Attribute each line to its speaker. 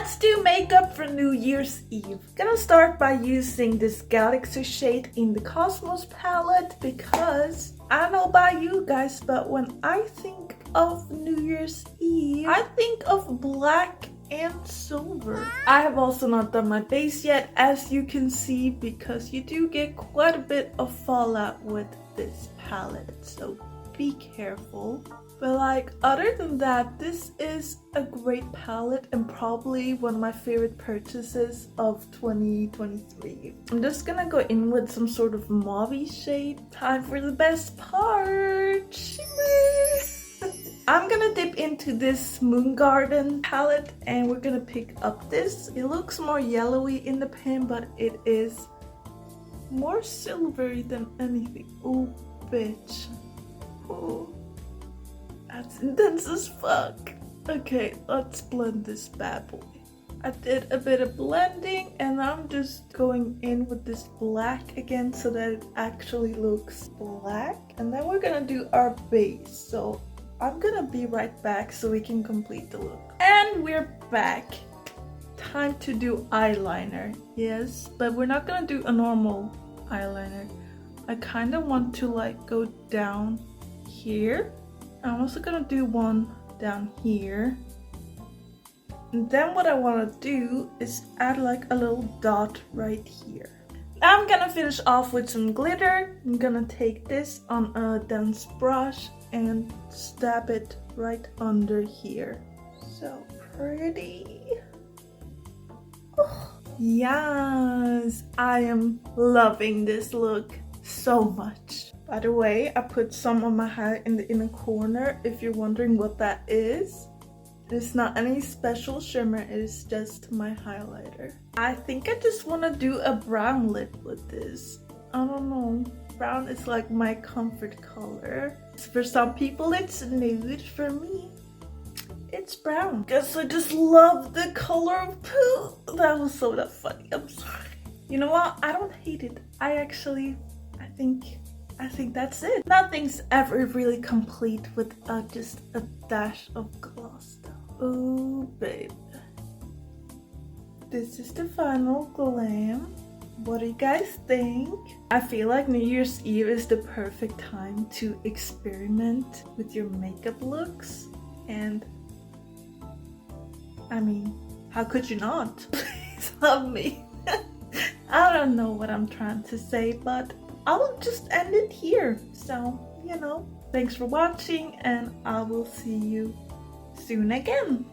Speaker 1: Let's do makeup for New Year's Eve. Gonna start by using this Galaxy shade in the Cosmos palette because I don't know about you guys, but when I think of New Year's Eve, I think of black and silver. I have also not done my base yet, as you can see, because you do get quite a bit of fallout with this palette, so be careful. But like, other than that, this is a great palette and probably one of my favorite purchases of 2023. I'm just gonna go in with some sort of mauve shade. Time for the best part, shimmer! I'm gonna dip into this Moon Garden palette and we're gonna pick up this. It looks more yellowy in the pen, but it is more silvery than anything. Oh, bitch. Oh. That's intense as fuck. Okay, let's blend this bad boy. I did a bit of blending and I'm just going in with this black again so that it actually looks black. And then we're gonna do our base. So I'm gonna be right back so we can complete the look. And we're back. Time to do eyeliner. Yes, but we're not gonna do a normal eyeliner. I kind of want to like go down here. I'm also gonna do one down here. And then what I want to do is add like a little dot right here. Now I'm gonna finish off with some glitter. I'm gonna take this on a dense brush and stab it right under here. So pretty. Oh, yes, I am loving this look so much. By the way, I put some on my highlight in the inner corner. If you're wondering what that is, it's not any special shimmer, it is just my highlighter. I think I just want to do a brown lip with this. I don't know. Brown is like my comfort color. For some people it's nude, for me it's brown. Guess I just love the color of poo. That was so not funny, I'm sorry. You know what? I don't hate it. I think that's it. Nothing's ever really complete without just a dash of gloss though. Oh babe. This is the final glam. What do you guys think? I feel like New Year's Eve is the perfect time to experiment with your makeup looks. And I mean, how could you not? Please love me. I don't know what I'm trying to say, but I will just end it here. So, you know, thanks for watching and I will see you soon again.